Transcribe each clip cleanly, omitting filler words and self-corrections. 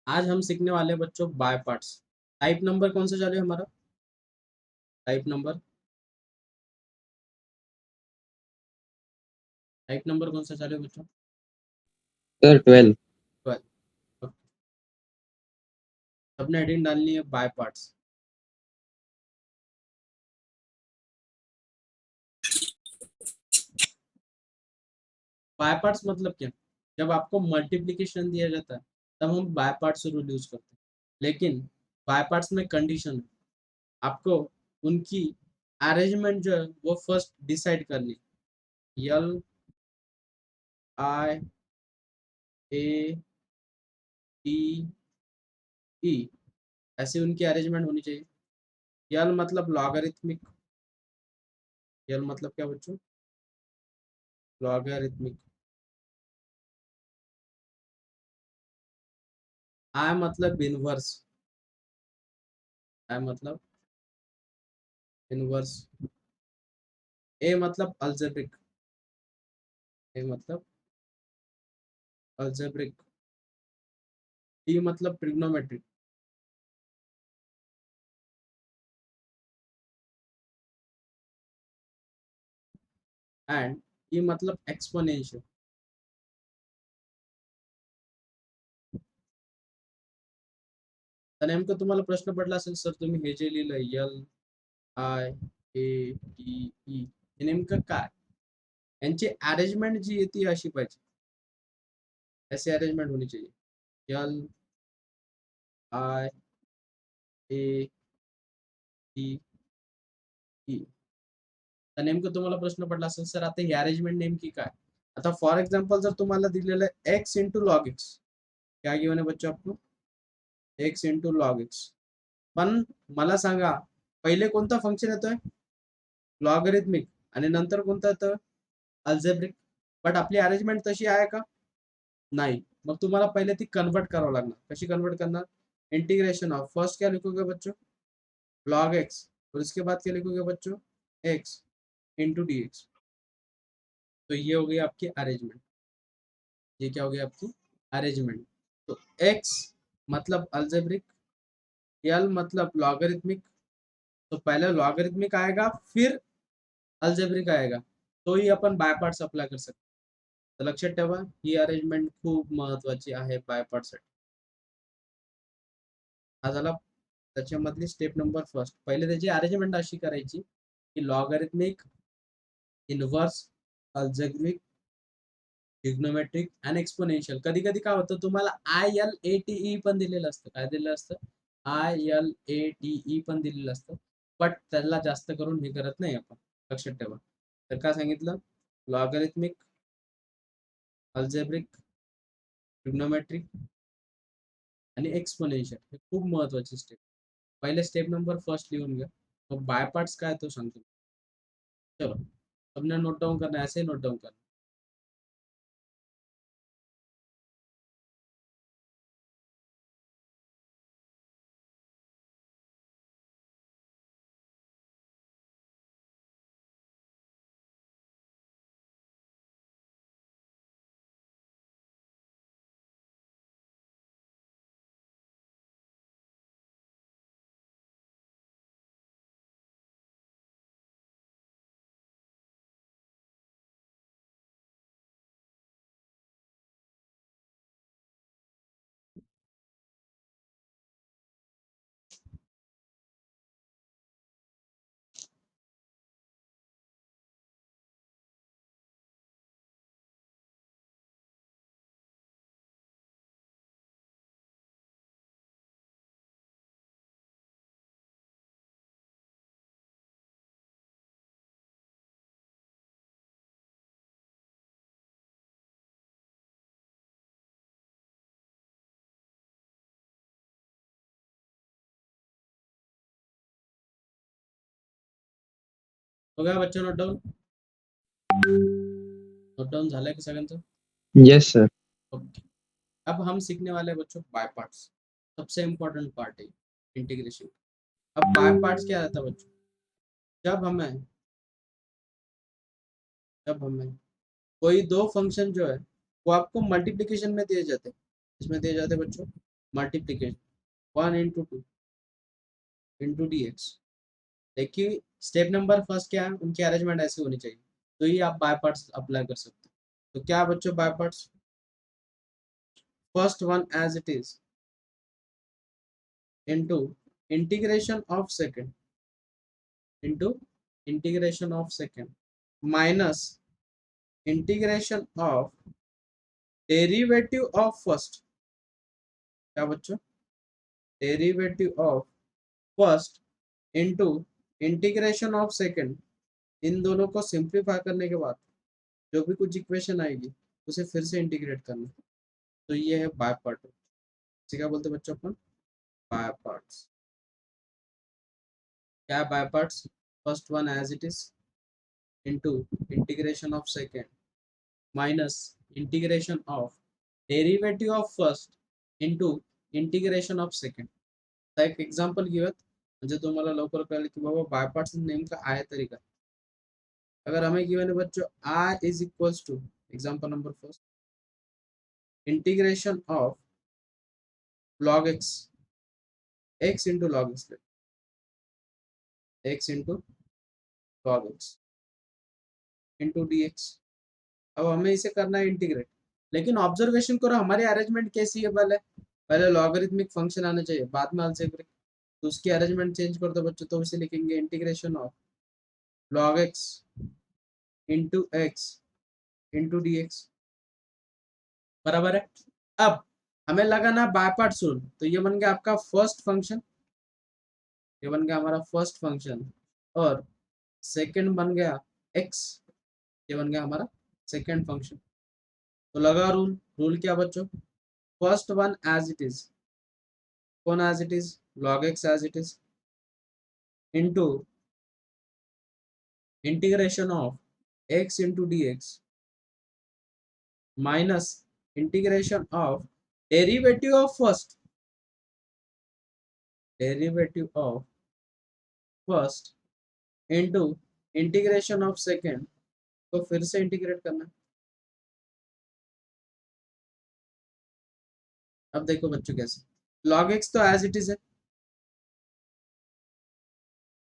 आज हम सीखने वाले हैं बच्चों बाय पार्ट्स। टाइप नंबर कौन सा चालू है हमारा? टाइप नंबर कौन सा चालू है बच्चों? सर 12। 12। सबने हेडिंग डालनी है बाय पार्ट्स। बाय पार्ट्स मतलब क्या? जब आपको मल्टीप्लिकेशन दिया जाता है तब हम बाय पार्ट्स रूल यूज करते हैं, लेकिन बाय पार्ट्स में कंडीशन है। आपको उनकी अरेंजमेंट जो है वो फर्स्ट डिसाइड करनी। यल आई ए टी ई, ऐसी उनकी अरेंजमेंट होनी चाहिए। यल मतलब लॉगरिथमिक। यल मतलब क्या बच्चों? लॉगरिथमिक। आई मतलब इनवर्स। आई मतलब इनवर्स। ए मतलब अल्जेब्रिक। ए मतलब अल्जेब्रिक। टी मतलब ट्रिग्नोमेट्रिक। एंड ई मतलब एक्सपोनेंशियल। तर नेमकं तुम्हाला प्रश्न पडला असेल, सर तुम्ही हे जे लिहिलं यल आय ए टी ई, हे नेमकं काय? यांची अरेंजमेंट जी आहे ती अशी पाहिजे, ऐसी अरेंजमेंट होनी चाहिए। यल आय ए टी ई। तर नेमकं तुम्हाला प्रश्न पडला असेल, सर आता ही अरेंजमेंट नेमकी काय? आता फॉर एग्जांपल जर तुम्हाला दिलेलं आहे एक्स इंटू लॉग एक्स, क्या गिवन है बच्चों आपको? X into log x. पण मला सांगा, पहिले कोणता फंक्शन येतोय? लॉगरिथमिक. आणि नंतर कोणतं येतं? अल्जेब्रिक. बट आपली अरेंजमेंट तशी आहे का? नहीं। मग तुम्हाला पहले ती कन्वर्ट करावं लागणार। कशी कन्वर्ट करना? इंटीग्रेशन ऑफ फर्स्ट क्या लिखोगे बच्चों? Log x. और इसके बाद क्या लिखोगे बच्चों? X into D x. तो ये हो गई आपकी अरेंजमेंट। ये क्या हो गया आपकी अरेंजमेंट? तो एक्स मतलब अल्जेब्रिक, एल मतलब लॉगरिथमिक। तो पहले लॉगरिथमिक आएगा, फिर अल्जेब्रिक आएगा, तो ही आपण बाय पार्ट्स अप्लाय कर सकतो। तर लक्षात ठेवा, ही अरेंजमेंट खूप महत्वाची आहे बाय पार्टसाठी। हा झाला त्याच्यामधली स्टेप नंबर फर्स्ट। पहिले त्याची अरेंजमेंट अशी करायची की लॉगरिथमिक, इनव्हर्स, अल्जेब्रिक, ट्रिग्नोमेट्रिक आणि एक्सपोनेन्शियल। कधी कधी काय होतं, तुम्हाला I L A T E पण दिलेलं असतं। काय दिलेलं असतं? I L A T E पण दिलेलं असतं, बट त्याला जास्त करून हे करत नाही आपण। लक्षात ठेवा। तर काय सांगितलं? लॉगरिथमिक, अल्जेब्रिक, ट्रिग्नोमेट्रिक आणि एक्सपोनेन्शियल, हे खूप महत्वाची स्टेप। पहिले स्टेप नंबर फर्स्ट लिहून घ्या, मग बाय पार्ट्स काय तो सांगतो। चलो, सबने नोट डाउन करना है, ऐसे ही नोट डाउन करना। हो गया बच्चों नोट डाउन? नोट डाउन झालंय का सगळ्यांचं? Yes sir. ओके। अब हम सीखने वाले हैं बच्चों बाय पार्ट्स। सबसे इम्पोर्टेंट पार्ट है इंटीग्रेशन। अब बाय पार्ट्स क्या रहता है बच्चों? जब हमें जब हमें कोई दो फंक्शन जो है वो आपको मल्टीप्लिकेशन में दिए जाते हैं। इसमें दिए जाते हैं बच्चों multiplication 1 into 2 into D x. देखिए स्टेप नंबर फर्स्ट क्या है, उनकी अरेंजमेंट ऐसी होनी चाहिए, तो ये आप बाय पार्ट्स अप्लाई कर सकते हो। तो क्या बच्चों by parts, first one as it is into integration of second into integration of second minus integration of derivative of first. क्या बच्चों, derivative of first into integration of second. इन दोनों को सिंप्लीफाई करने के बाद जो भी कुछ इक्वेशन आएगी उसे फिर से इंटीग्रेट करना। तो ये है बाय पार्ट। इसे क्या बोलते हैं बच्चों अपन, बाय पार्ट्स। क्या by parts, first one as it is into integration of second minus integration of derivative of first into integration of second. आता एक एक्झाम्पल घेऊयात म्हणजे तुम्हाला लवकर कळेल की बाबा बाय पार्ट्स नेमका आहे तरी काय. अगर हमें गिवन है बच्चों I is equals to example number first integration of log x into log x into log x into dx. अब हमें इसे करना है इंटीग्रेट, लेकिन ऑब्जर्वेशन करो हमारी अरेंजमेंट कैसी है, पहले पहले लॉगरिथमिक फंक्शन आना चाहिए बाद में अलजेब्रिक, तो उसकी अरेंजमेंट चेंज कर दो बच्चों, तो इसे लिखेंगे integration of log x into x into dx बराबर है. अब हमें लगाना बाय पार्ट्स रूल, तो ये बन गया आपका फर्स्ट फंक्शन, ये बन गया हमारा फर्स्ट फंक्शन, और सेकंड बन गया x, ये बन गया हमारा सेकंड फंक्शन. तो लगा रूल, रूल क्या बच्चों, first one as it is, कौन as it is, log x as it is into integration of x into dx minus integration of derivative of first, derivative of first into integration of second, तो फिर से integrate करना है. अब देखो बच्चों कैसे, log x तो एज इट इज है,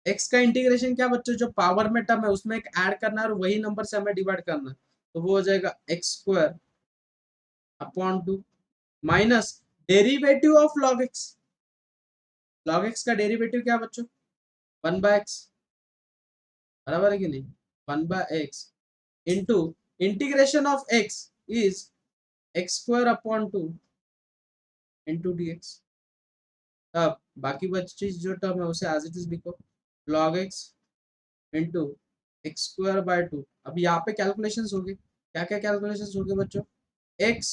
x का इंटीग्रेशन क्या बच्चों, जो पावर में टर्म है उसमें एक ऐड करना है और वही नंबर से हमें डिवाइड करना है, तो वो हो जाएगा x square upon two minus derivative of log x. log x का डेरिवेटिव क्या बच्चों, 1/x, बराबर है कि नहीं, 1/x into integration of x is x square upon two into dx. अब बाकी बची जो टर्म है उसे एज इट इज लिखो, log x into x square by two. अब यहाँ पे कैलकुलेशन होगी, क्या क्या कैलकुलेशन होगी बच्चों, एक्स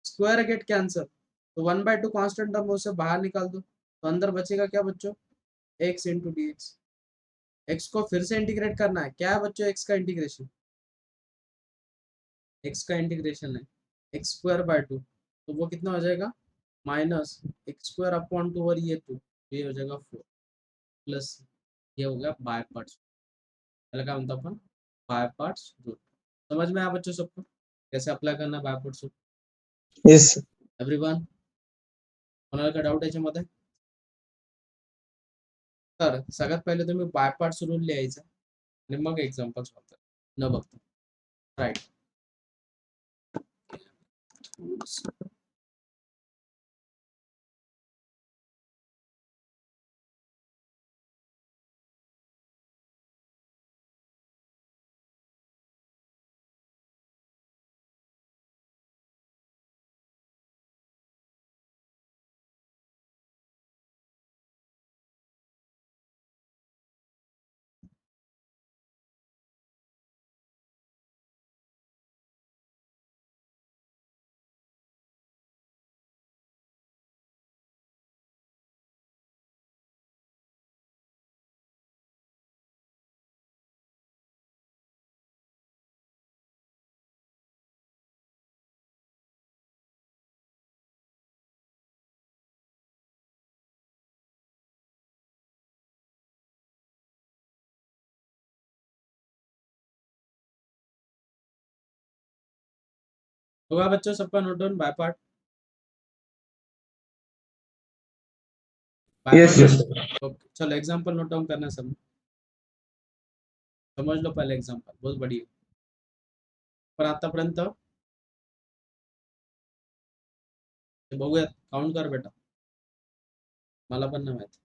स्क्वायर गेट कैंसर, तो 1/2 कांस्टेंट टर्म उसे बाहर निकाल दो, तो अंदर बचेगा क्या बच्चों, x into D x. X को फिर से इंटीग्रेट करना है, क्या है बच्चों एक्स का इंटीग्रेशन, एक्स का इंटीग्रेशन है एक्स स्क्वायर बाय टू, तो वो कितना हो जाएगा minus x square upon two और ये टू, ये हो जाएगा 4 प्लस ये हो गया बाय पार्ट्स. लगा मतलब अपन बाय पार्ट्स रूल. समझ में आया बच्चों सबको कैसे अप्लाई करना bye parts rule. Yes, sir. Everyone, कोणाला काय डाऊट याच्यामध्ये, तर सगळ्यात पहिले तुम्ही बाय पार्ट्स रूल लिहायचा आणि मग एक्झाम्पल सॉल्व न बघता. राईट. होगा बच्चों सबका note down by part. Yes, बाय yes. ओके, चलो एग्जांपल नोट डाउन करना सब, समझ लो पहले एग्जांपल, बहुत बढ़िया. पण आतापर्यंत ते बघूयात, काउंट कर बेटा, मला पण नाही माहित.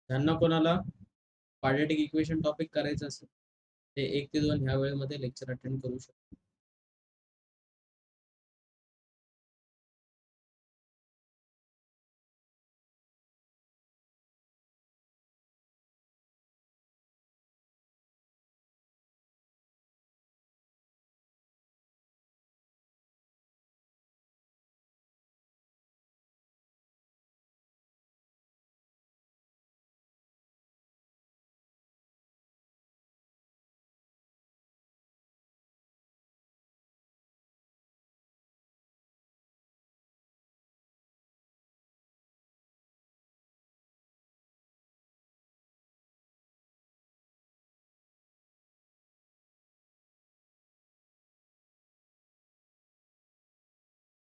ज्यांना कोणाला क्वाड्रॅटिक इक्वेशन टॉपिक करायचं असेल ते 1 ते 2 ह्या वेळेमध्ये लेक्चर अटेंड करू शकतो.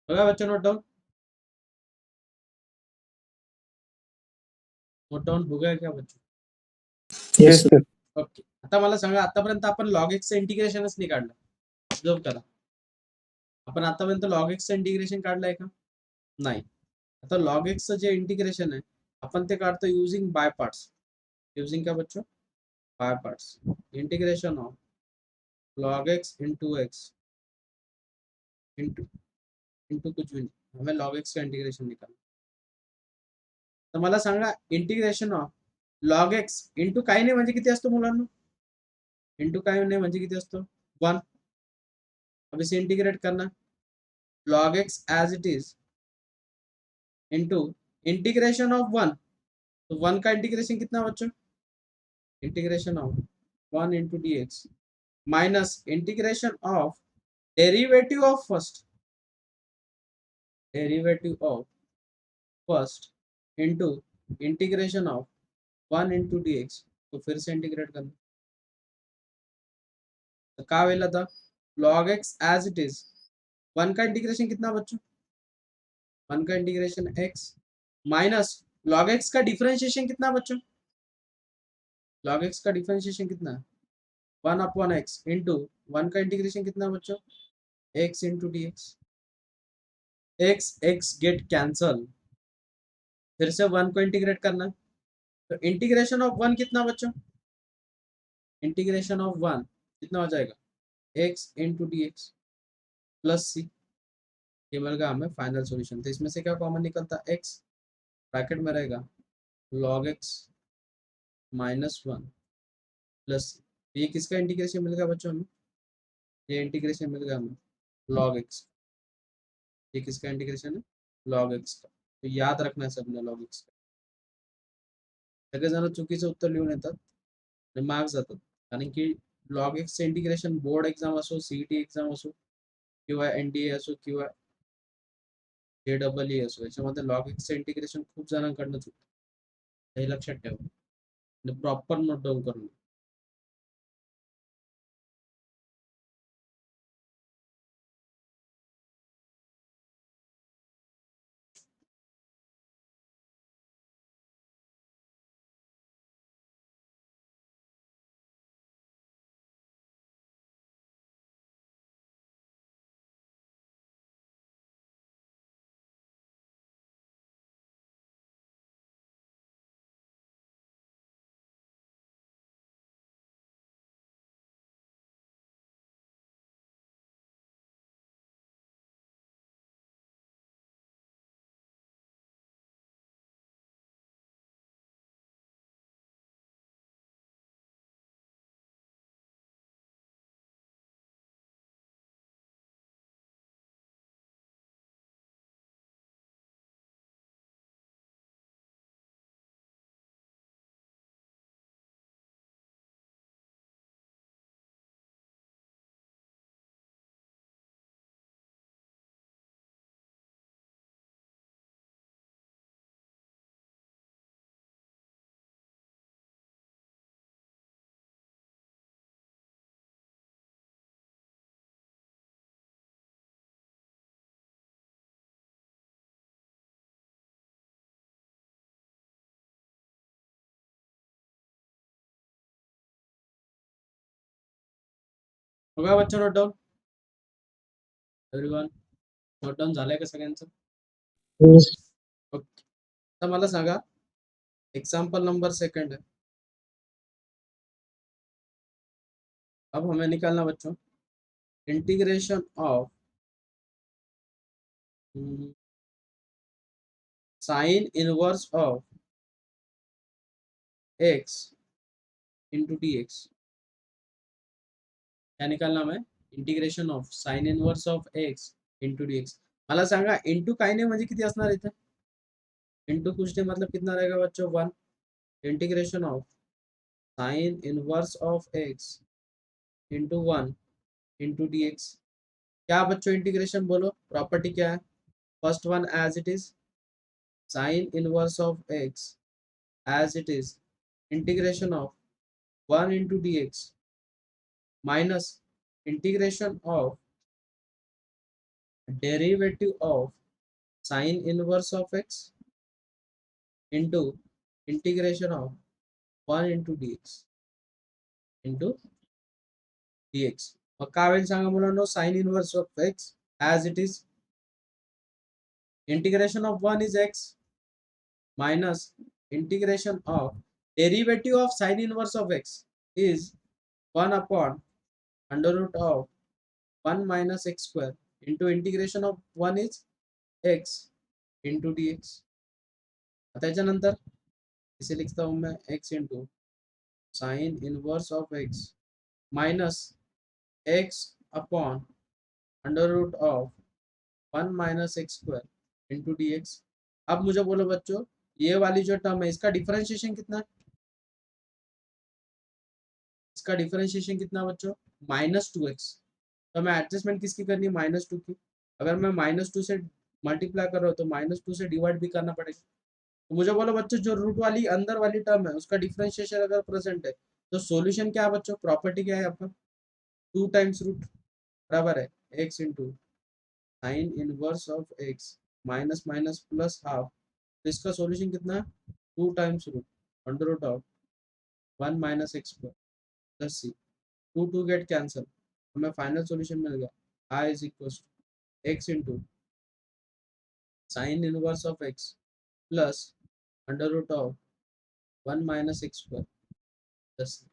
बघा बच्चा, नोट डाउन हो गया क्या बच्चों? Yes, sir. ओके, आता मला सांगा, आतापर्यंत आपण लॉग एक्सचं इंटिग्रेशनच नाही काढलं. ऑब्झर्व करा, आपण आतापर्यंत लॉग एक्सचं इंटिग्रेशन काढलंय का? नाही. आता लॉग एक्सचं जे इंटिग्रेशन आहे आपण ते काढतो युजिंग बाय पार्ट्स. युजिंग क्या बच्चों? By parts. Integration of log x into x into into कुछ भी नहीं, हमें लॉग एक्स का इंटिग्रेशन निकालना. तर मला सांगा, integration of log x into काही नाही म्हणजे किती असतो मुलांना? इंटू काही नाही म्हणजे किती असतो? 1. अब इसे इंटीग्रेट करना, log x as it is into integration of 1. तो 1 का इंटीग्रेशन कितना बच्चों? Integration of 1 into D x minus integration of derivative of first, derivative of first into integration of 1 into D x. तो फिर से इंटीग्रेट करना, तो क्या वेला था? log x as it is 1 का इंटीग्रेशन कितना बच्चों? 1 का integration x minus log x का डिफरेंशिएशन कितना बच्चों? log x का डिफरेंशिएशन कितना है? 1 अपॉन एक्स इंटू 1 का इंटीग्रेशन कितना बच्चों? x into D x x get cancel, फिर से 1 को इंटीग्रेट करना, तो इंटीग्रेशन ऑफ 1 कितना बच्चों? इंटीग्रेशन ऑफ 1 कितना हो जाएगा? x into D X plus C. ये मिल गया हमें फाइनल सॉल्यूशन. तो इसमें से क्या कॉमन निकलता? x ब्रैकेट में रहेगा log x minus 1 plus C. ये किसका इंटीग्रेशन मिल गया बच्चों हमें? ये इंटीग्रेशन मिल गया हमें log x. ये किसका इंटीग्रेशन है? log x का. तो याद रखना है सबने log x का. सगळे जण चुकीचं उत्तर लिहून येतात आणि मार्क्स जातात, कारण की log x चे इंटिग्रेशन बोर्ड एक्झाम असो, सीईटी एक्झाम असो किंवा एनडीए असो किंवा जेडबल असो, याच्यामध्ये log x चे इंटिग्रेशन खूप जणांकडनं चुकतं. हे लक्षात ठेवा, प्रॉपर नोट डाऊन करून. होगा बच्चों note down? Everyone note down झालंय का सगळ्यांचं? Yes. ओके. तर मला सांगा एग्जाम्पल नंबर सेकंड है. अब हमें निकालना बच्चों integration of sine inverse of x into D x. क्या निकालना हमें? Integration of sine inverse of x into D x. मला सांगा इंटू काही नाही म्हणजे किती असणार इथे? इंटू कुछ नहीं मतलब कितना रहेगा बच्चों? 1. Integration of sine inverse of x into 1 into D x. क्या बच्चों इंटीग्रेशन बोलो, प्रॉपर्टी क्या है? First one as it is sine inverse of x as it is integration of 1 into D x minus integration of derivative of sine inverse of x into integration of 1 into dx into dx. मग काय होईल सांगा मुलांनो? Sine inverse of x as it is integration of 1 is x minus integration of derivative of sin inverse of x is 1 upon under root of 1 minus x square into integration of 1 is x into dx. त्याच्यानंतर इसे लिखता हूं मैं x into sin inverse of x minus x upon under root of 1 minus x square into D x. अब मुझे बोलो बच्चों ये वाली जो टर्म है इसका डिफरेंशिएशन कितना है? इसका डिफरेंशिएशन कितना बच्चों? -2x. तो हमें एडजस्टमेंट किसकी करनी है? -2 की. अगर मैं -2 से मल्टीप्लाई कर रहा हूँ तो -2 से डिवाइड भी करना पड़ेगा. तो मुझे बोलो बच्चों जो रूट वाली अंदर वाली टर्म है उसका डिफरेंशिएशन अगर प्रेजेंट है तो सॉल्यूशन क्या है बच्चों? प्रॉपर्टी क्या है आपका? 2 टाइम्स रूट बराबर है x into sine inverse of x minus minus plus half. तो इसका सॉल्यूशन कितना है? 2 times root under root of 1 minus x square plus c. 2 2 get cancel. हमें फाइनल सॉल्यूशन मिल गया i is equal to x into sine inverse of x plus under root of 1 minus x square plus c.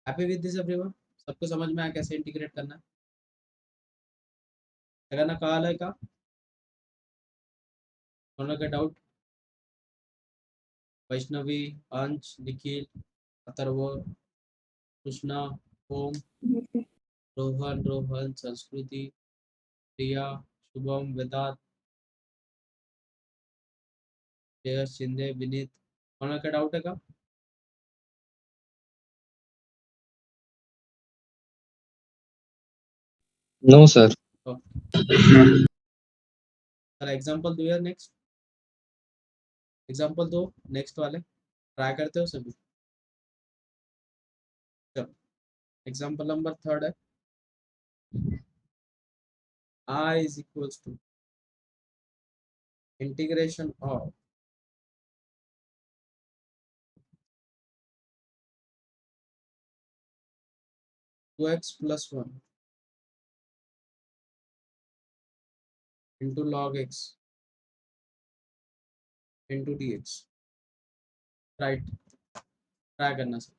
Happy with this everyone? सबको समझ में आया कैसे integrate करना है? सगळ्यांना कळालंय का? कोणाला काही डाउट? वैष्णवी, अंश, निखिल, अथर्व, कृष्णा, ओम, रोहन, संस्कृति, प्रिया, शुभम, वेदांत, जयेश, शिंदे, विनीत. कोणाला काही डाउट आहे का? No, sir. चला एग्जांपल दो यार. नेक्स्ट एग्जांपल दो. नेक्स्ट वाले ट्राई करते हो सभी. चलो एग्जांपल नंबर थर्ड है. I is equals to integration of two x plus 1 into log x into dx. Right try करना सर.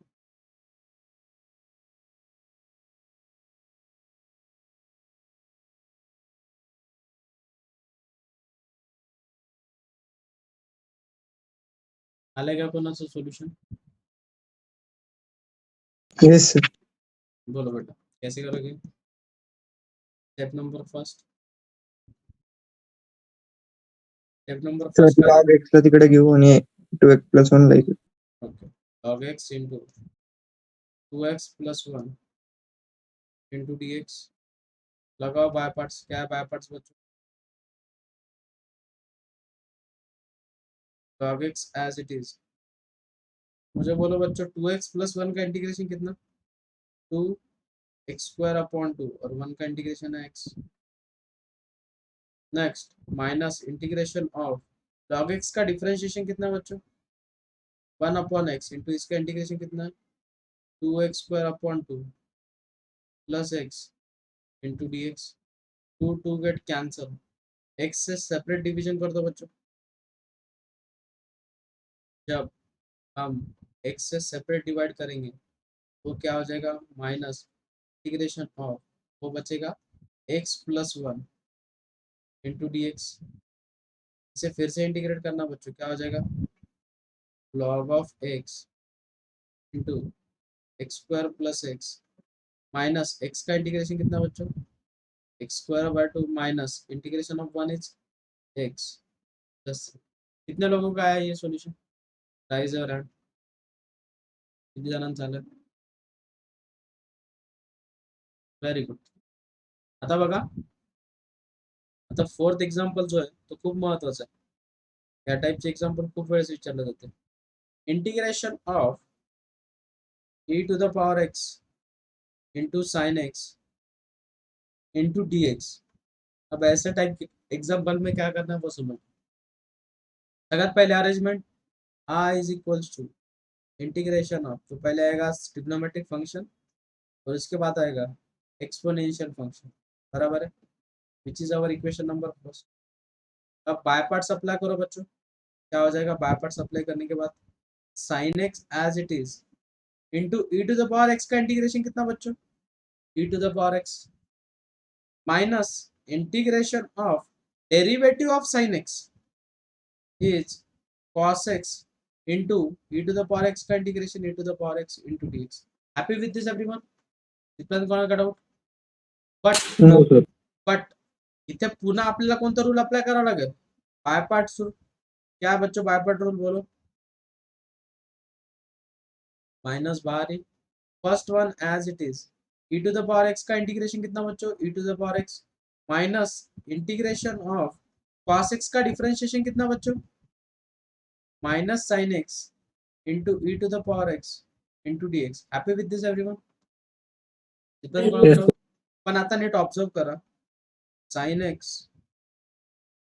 आलेगा कोणाचं सोल्यूशन? Yes, sir. बोलो बेटा कैसे करोगे? Step number first. Step number तर फर्स्ट काय? log x ला तिकडे घेऊ आणि 2x plus 1 ला इकडे. Okay. log x into 2x plus 1 into dx. लगाओ बाय पार्ट्स. क्या है बाय पार्ट्स बच्चों? log x as it is. मुझे बोलो बच्चों 2x plus 1 का इंटीग्रेशन कितना? 2 x स्क्वायर अपॉन 2 और 1 का इंटीग्रेशन है x. Next minus integration of log x का डिफरेंशिएशन कितना है बच्चों? 1 अपॉन x इंटू इसका इंटीग्रेशन कितना है? 2x square upon 2 plus x into D x, two get cancel, x से सेपरेट डिवीजन कर दो बच्चों। जब हम एक्स से सेपरेट डिवाइड करेंगे वो क्या हो जाएगा, माइनस इंटीग्रेशन ऑफ, वो बचेगा x plus one into D x. इसे फिर से इंटीग्रेट करना बच्चों, क्या हो जाएगा, log of x into x square plus x minus x का इंटीग्रेशन कितना बच्चों, x square by two minus integration of one is x plus. कितने लोगों का आया ये सॉल्यूशन, राइज योर हैंड, किती जणांचं आलं, व्हेरी गुड। आता बघा, आता फोर्थ एक्झाम्पल जो आहे तो खूप महत्वाचा आहे, या टाईपचे एक्झाम्पल खूप वेळेस विचारले जाते। Integration of e to the power x into sine x into D x. अब ऐसे टाइप के एग्जाम्पल में क्या करना है वो समझ। अगर पहले arrangement i is equals to integration of, तो पहले आएगा ट्रिग्नोमेट्रिक फंक्शन और इसके बाद आएगा एक्सपोनेंशियल फंक्शन, बराबर है, which is our equation number first. अब बाय पार्ट्स अप्लाई करो बच्चों, क्या हो जाएगा, बाय पार्ट्स अप्लाई करने के बाद sine x as it is into e to the power x का इंटीग्रेशन कितना बच्चों, e to the power x minus integration of derivative of sine x is cos x into e to the power x का इंटीग्रेशन e to the power x into dx। Happy with this everyone, इथपर्यंत कोणाला doubt? No, sir. But इथे पुन्हा आपल्याला कोणता rule apply करावा लागेल, बाय पार्ट्स रूल। क्या है बच्चों बाय पार्ट रूल, बोलो। माइनस बाहर ही, first one as it is, e to the power x का इंटीग्रेशन कितना बच्चों, e to the power x minus integration of cos x का डिफरेंशिएशन कितना बच्चों, minus sine x into e to the power x into dx। Happy with this everyone, Yes, sir. पण आता नीट observe करा, sine x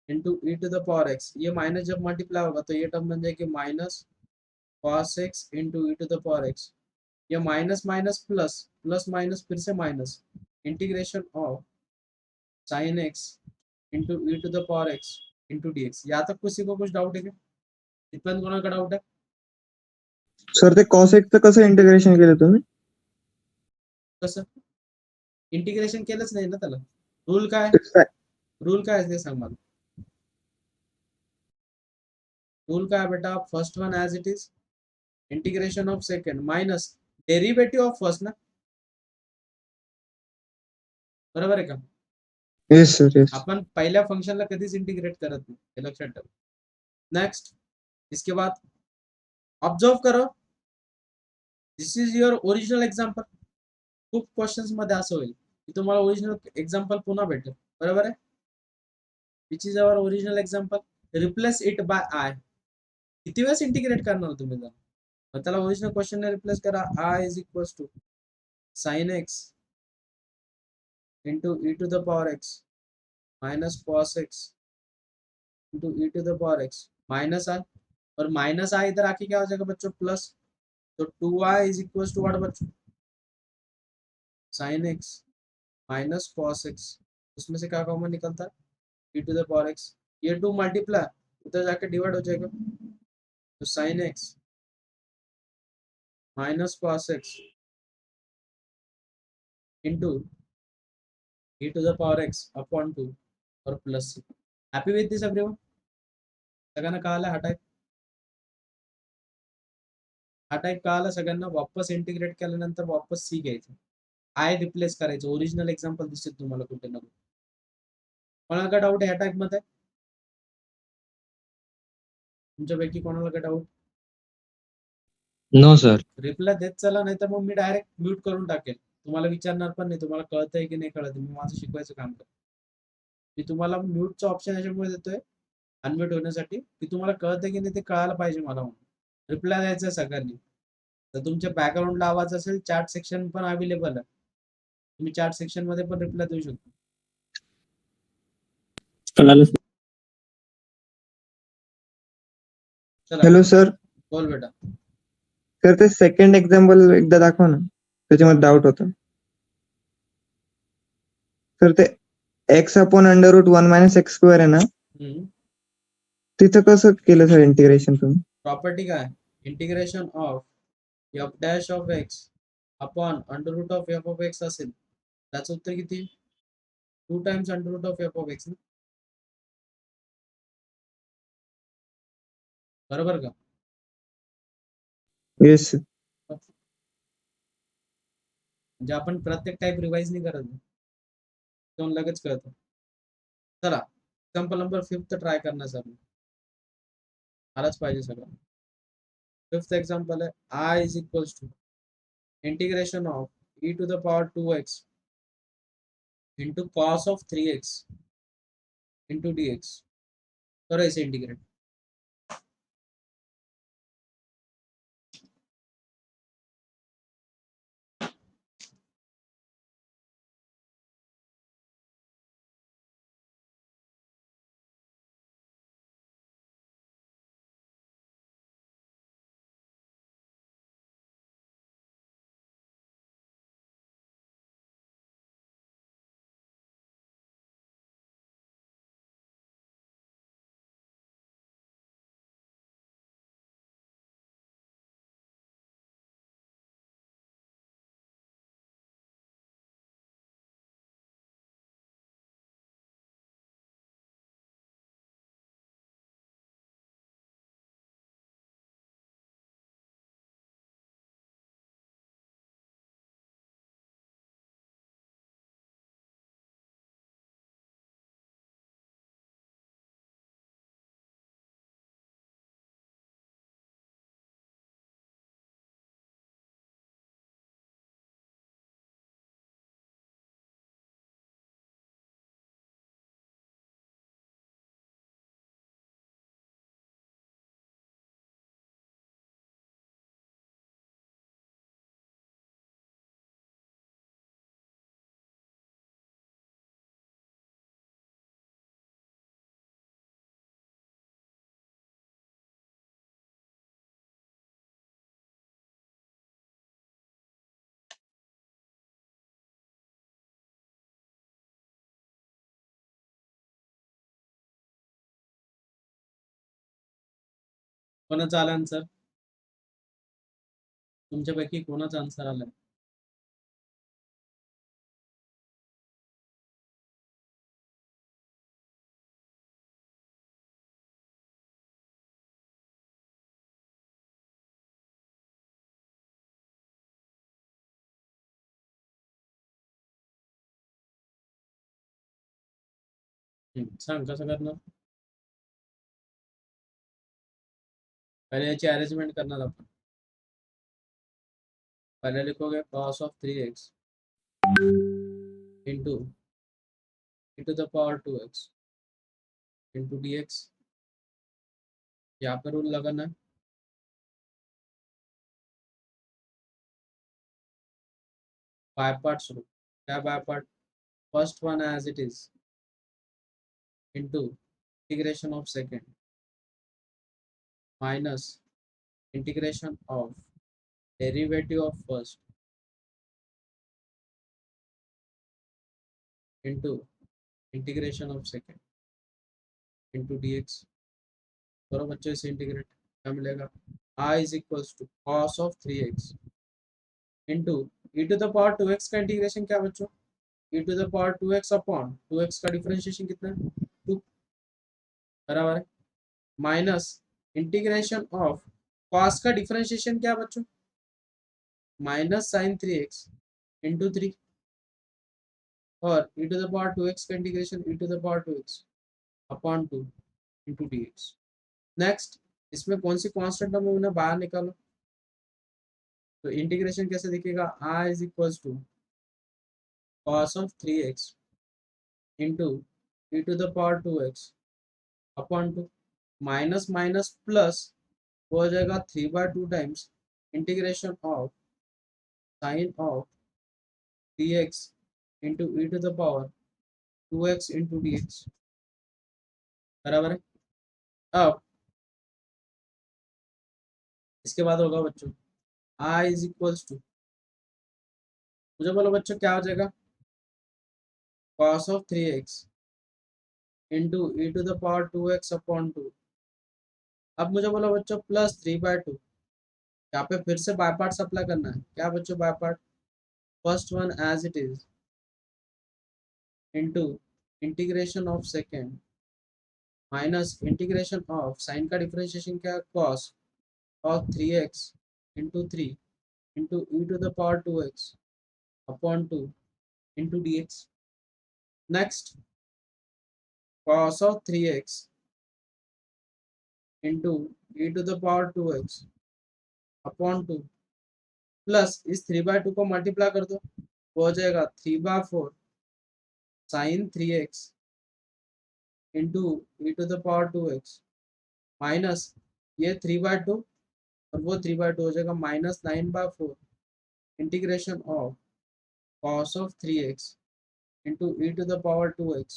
into e to the power x, ये minus जब multiply होगा तो ये टर्म बन जाएगी minus cos x into e to the power x, ये minus minus plus, plus minus फिर से minus, integration of sine x into e to the power x into dx। यहाँ तक किसी को कुछ डाउट है क्या, इथपर्यंत कोणाला डाउट आहे? सर ते cos x चं कसं इंटिग्रेशन केलं तुम्ही? कसं इंटिग्रेशन केलंच नाही ना त्याला, रूल काय, रूल काय आहे ते सांग मला, रूल काय आहे बेटा, first one as it is integration of second minus derivative of first ना, बरोबर आहे का? Yes, sir. Yes. आपण पहिल्या फंक्शनला कधीच इंटिग्रेट करत नाही, हे लक्षात ठेवा। नेक्स्ट, इसके बाद ऑब्जर्व करो, this is your original example. खूप क्वेश्चन्स मध्ये असं होईल की तुम्हाला ओरिजिनल एक्झाम्पल पुन्हा भेटेल, बरोबर आहे, which is our original example, replace it by I. किती वेळेस इंटिग्रेट करणार तुम्ही त्याला, मग त्याला ओरिजिनल क्वेश्चन ने रिप्लेस करा, i is equals to sine x into e to the power x minus cos x into e to the power x minus i, और minus आई इधर आके क्या हो जाएगा बच्चों, प्लस, तो 2i is equals to what बच्चों, sine x minus cos x, उसमें से क्या कॉमन निकलता है, e to the power x, ये 2 मल्टीप्लाई उधर जाके डिवाइड हो जाएगा, तो sine x minus cos x into e to the power x upon 2 और plus c. Happy with this everyone, सगळ्यांना कळालं हा टाइप, हा टाइप कळाला सगळ्यांना। वापस इंटिग्रेट केल्यानंतर वापस सी घ्यायचं, आय रिप्लेस करायचं, ओरिजिनल एक्झाम्पल दिसतील तुम्हाला कुठे ना कुठे। कोणाला काय डाऊट आहे या टाइप मध्ये, तुमच्यापैकी कोणाला काय डाऊट? No, sir. रिप्लाय देत चला, नाही तर मग मी डायरेक्ट म्यूट करून टाकेल, तुम्हाला विचारणार पण नाही, तुम्हाला कळतंय की नाही कळत, मी माझं शिकवायचं काम करतो। मी तुम्हाला म्यूटचा ऑप्शन याच्यामुळे देतोय अनम्यूट होण्यासाठी, की तुम्हाला कळतंय की नाही ते कळायला पाहिजे मला, म्हणून रिप्लाय द्यायचा सगळ्यांनी। तर तुमच्या बॅकग्राऊंडला आवाज असेल, चॅट सेक्शन पण अवेलेबल आहे, तुम्ही चॅट सेक्शन मध्ये पण रिप्लाय देऊ शकता। चला हॅलो सर, बोल बेटा। सर ते सेकंड एक्झाम्पल एकदा दाखवा ना, त्याच्यामध्ये डाऊट होता। सर ते x upon under root 1 minus x square आहे ना, तिथं कसं केलं सर इंटिग्रेशन तुम्ही? प्रॉपर्टी काय, integration of f dash of x upon under root of f of x असेल, त्याचं उत्तर किती, 2 times under root of f of x, बरोबर का? Yes sir. म्हणजे आपण प्रत्येक टाइप रिवाइज नाही करत, दोन लगेच कळतं. चला एक्झाम्पल नंबर 5 ट्राय करण्यासाठी आलाच पाहिजे सगळं. 5th एक्झाम्पल आहे, I is equals to integration of e to the power 2x into cos of 3x into dx. करो इसे इंटीग्रेट. कोणाचा आला आन्सर, तुमच्यापैकी कोणाचा आन्सर आलाय? सांग कसं करणार. पहले याची अरेंजमेंट करणार आपण. पहले लिखोगे cos of 3x into e to the power 2x into dx. यहाँ पे रूल लगाना है, बाय पार्ट्स रूल. क्या by part, first one as it is into integration of second minus integration of derivative of first into integration of second into dx. करो बच्चों इसे integrate, क्या मिलेगा, i is equals to cos of 3x into e to the power 2x का integration क्या बच्चों, e to the power 2x upon 2x का differentiation कितना है, 2, बराबर है, माइनस इंटीग्रेशन ऑफ cos का डिफरेंशिएशन क्या बच्चों, माइनस साइन 3x इंटू 3 और e to the power 2x का इंटीग्रेशन e to the power 2x upon 2 into dx. Next, इसमें कौन सी कांस्टेंट है उन्हें बाहर निकालो. तो इंटीग्रेशन कैसे दिखेगा, i is equals to cos of 3x into e to the power 2x upon 2 minus minus plus हो जाएगा 3/2 times integration of sine of 3x into e to the power 2x into dx, बराबर है. अब इसके बाद होगा बच्चों i is equals to, मुझे बोलो बच्चों क्या हो जाएगा, cos of 3x into e to the power 2x upon 2। अब मुझे बोला बच्चों प्लस 3/2, यहाँ पे फिर से बाय पार्ट्स अप्लाई करना है। क्या बच्चों by part? First one as it is into integration of second minus integration of sine का डिफरेंशिएशन क्या है cos of 3x into 3 into e to the power 2x upon 2 into dx। Next cos of 3x into e to the power 2x upon 2 plus इस 3/2 को multiply कर दो, हो जाएगा 3/4 sine 3x into e to the power 2x minus ये 3/2 और वो 3/2 हो जाएगा minus 9/4 integration of cos of 3x into e to the power 2x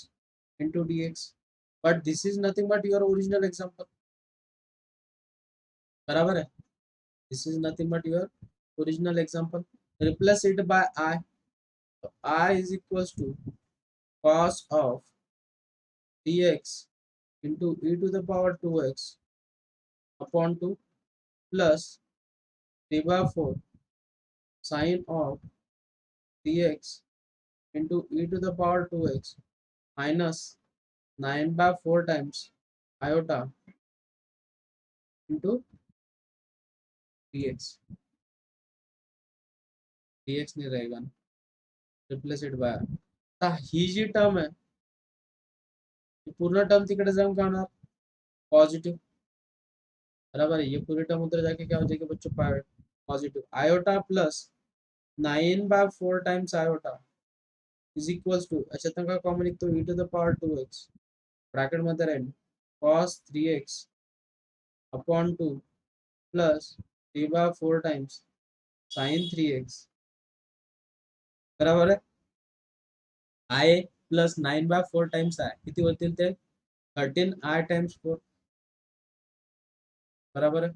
into dx। but this is nothing but your original example, बराबर है? this is nothing but your original example। replace it by I, so I is equals to cos of 3x into e to the power 2x upon 2 plus 3/4 sin of 3x into e to the power 2x minus 9/4 times iota into dx। dx नहीं रहेगा ना, replace it bye. आता ही जी term आहे, ही पूर्ण term तिकडे जाऊन काय होणार? पॉझिटिव्ह, बराबर है? ये पूरी टर्म उधर जाके क्या हो जाएगी बच्चों? Positive. Iota plus 9/4 times iota is equals to, अच्छा तर का कॉमन लिखतो e to the power 2x bracket मध्ये राहील cos 3x upon 2 plus 3/4 times sin 3x, बराबर आहे? I प्लस 9/4 टाइम्स I किती होतील ते? 13I टाइम्स 4, बराबर आहे?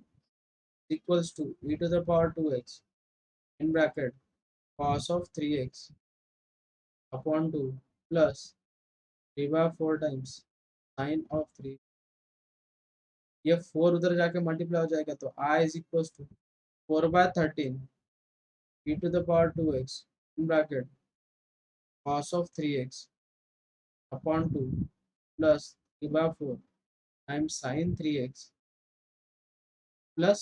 Equals to e to the power 2x in bracket cos of 3x upon 2 plus 3/4 times sin of 3। ये 4 उधर जाके मल्टीप्लाई हो जाएगा तो I is equals to 4/13 e to the power 2x in bracket cos of 3x upon 2 plus 3/4 times sin 3x plus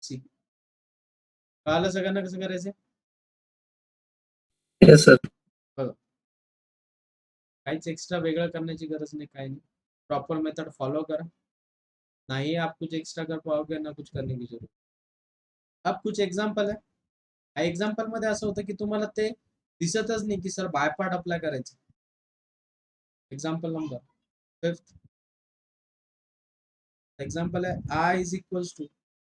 c। कळालं सगळ्यांना कसं करायचं? Yes sir. बघा, काहीच एक्स्ट्रा वेगळं करण्याची गरज नहीं, काही नहीं, प्रॉपर मेथड फॉलो करा। ना ही आप कुछ एक्स्ट्रा कर पाओगे ना कुछ करने की जरूरत। अब कुछ एग्जाम्पल है, एक्झाम्पल मध्ये असं होतं की तुम्हाला ते दिसतच नाही की सर बाय पार्ट अप्लाय करायचं। एग्जाम्पल नंबर 5th एग्जाम्पल है I is equals to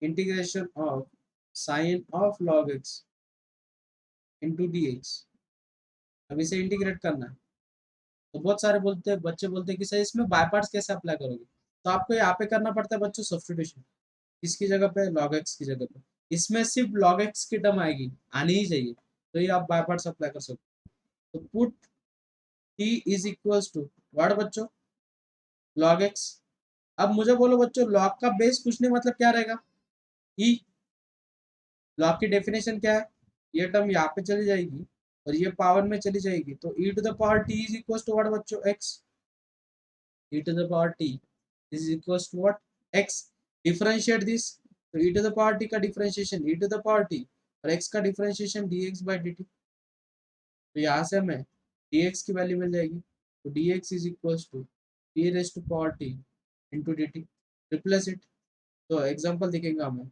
integration of sine of log x into dx। अब इसे इंटीग्रेट करना है, तो बहुत सारे बच्चे बोलते हैं कि सर इसमें बाय पार्ट्स कैसे अप्लाई करोगे? तो आपको यहाँ पे करना पड़ता है बच्चों सब्स्टिट्यूशन। किसकी जगह पे? log x की जगह पे। इसमें सिर्फ log x की टर्म आएगी, आनी ही चाहिए, तो ये आप बाय पार्ट्स अप्लाई कर सकते हो। तो put t is equals to what बच्चों? log x। अब मुझे बोलो बच्चों log का बेस कुछ नहीं, मतलब क्या रहेगा? e। log की डेफिनेशन क्या है? ये टर्म यहाँ पे चली जाएगी और ये पावर में चली जाएगी, तो e to the power t is equals to what बच्चों? x। e to the power t is equals to what? x। differentiate this, तो e to the power t का differentiation e to the power t और x का differentiation dx by dt। तो यहाँ से हमें dx की वैल्यू मिल जाएगी, तो dx is equals to e raised to power t into dt। Replace it, तो एग्जांपल दिखेगा हमें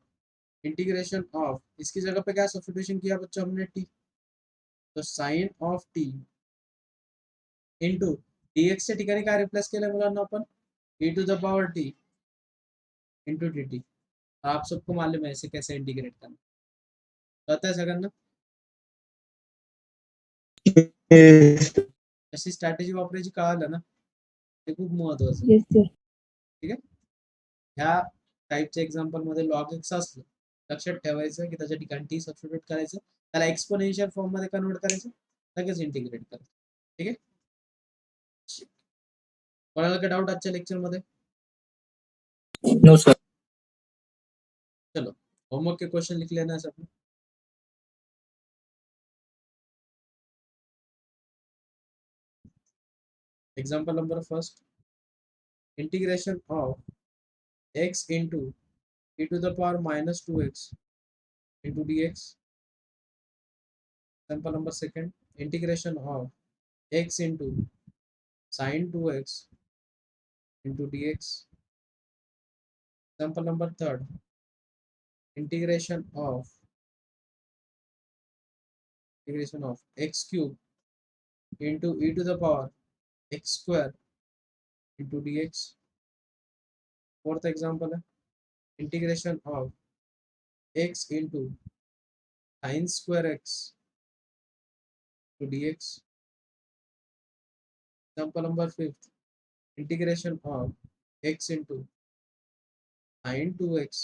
इंटीग्रेशन ऑफ, इसकी जगह पे क्या सब्स्टिट्यूशन किया बच्चों हमने? t, तो sine of t into dx च्या ठिकाणी काय रिप्लेस केलं मुलांना आपण? e to the power t into dt। आप सबको मालूम है इसे कैसे इंटीग्रेट करना, पता है सगळ्यांना? येस. अशी स्ट्रॅटेजी वापरायची, कळालं ना? ते खूप महत्वाचं. Yes sir. ठीक आहे, ह्या टाईपच्या एक्झाम्पल मध्ये लॉग एक्स असलं लक्षात ठेवायचं की त्याच्या ठिकाणी टी सबस्टिट्यूट करायचं, त्याला एक्सपोनेन्शियल फॉर्म मध्ये कन्वर्ट करायचं, लगेच इंटिग्रेट करायचं। ठीक आहे, कोणाला काय डाऊट आजच्या लेक्चर मध्ये? No sir. चलो होमवर्क के क्वेश्चन लिख लेना है सबने. Example number first, integration of x into e to the power minus 2x into dx. Example number second, integration of x into sine 2x into dx. Example number third, integration of x cube into e to the power x square into dx. Fourth example, integration of x into sine square x to dx. Example number fifth, integration of x into sine 2x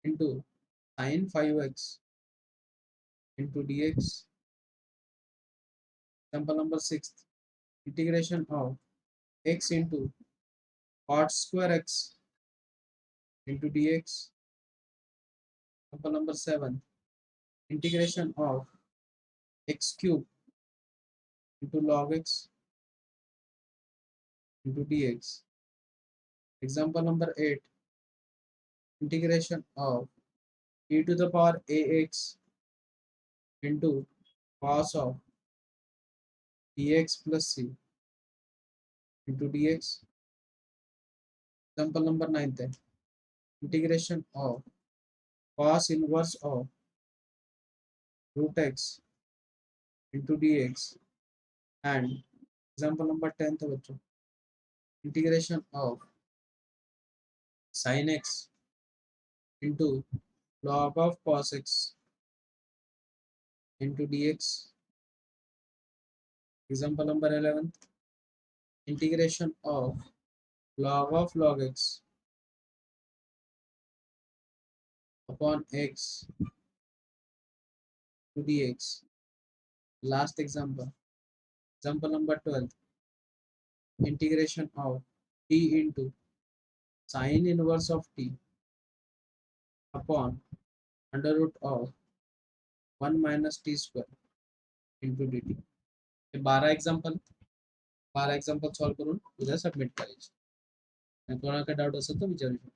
into sine 5x into dx. Example number sixth, integration of x into cot square x into dx. Example number seven, integration of x cube into log x into dx. Example number eight, integration of e to the power ax into cos of dx plus c into dx. Example number 9, integration of cos inverse of root x into dx. And example number 10, बच्चों, integration of sin x into log of cos x into dx. Example number 11, integration of log x upon x to dx. Last example number 12, integration of t into sin inverse of t upon under root of 1 minus t square into dt. Hey 12 example solve करून उद्या submit करायचे. आणि कोणाला काही doubt असेल तर विचारू शकता.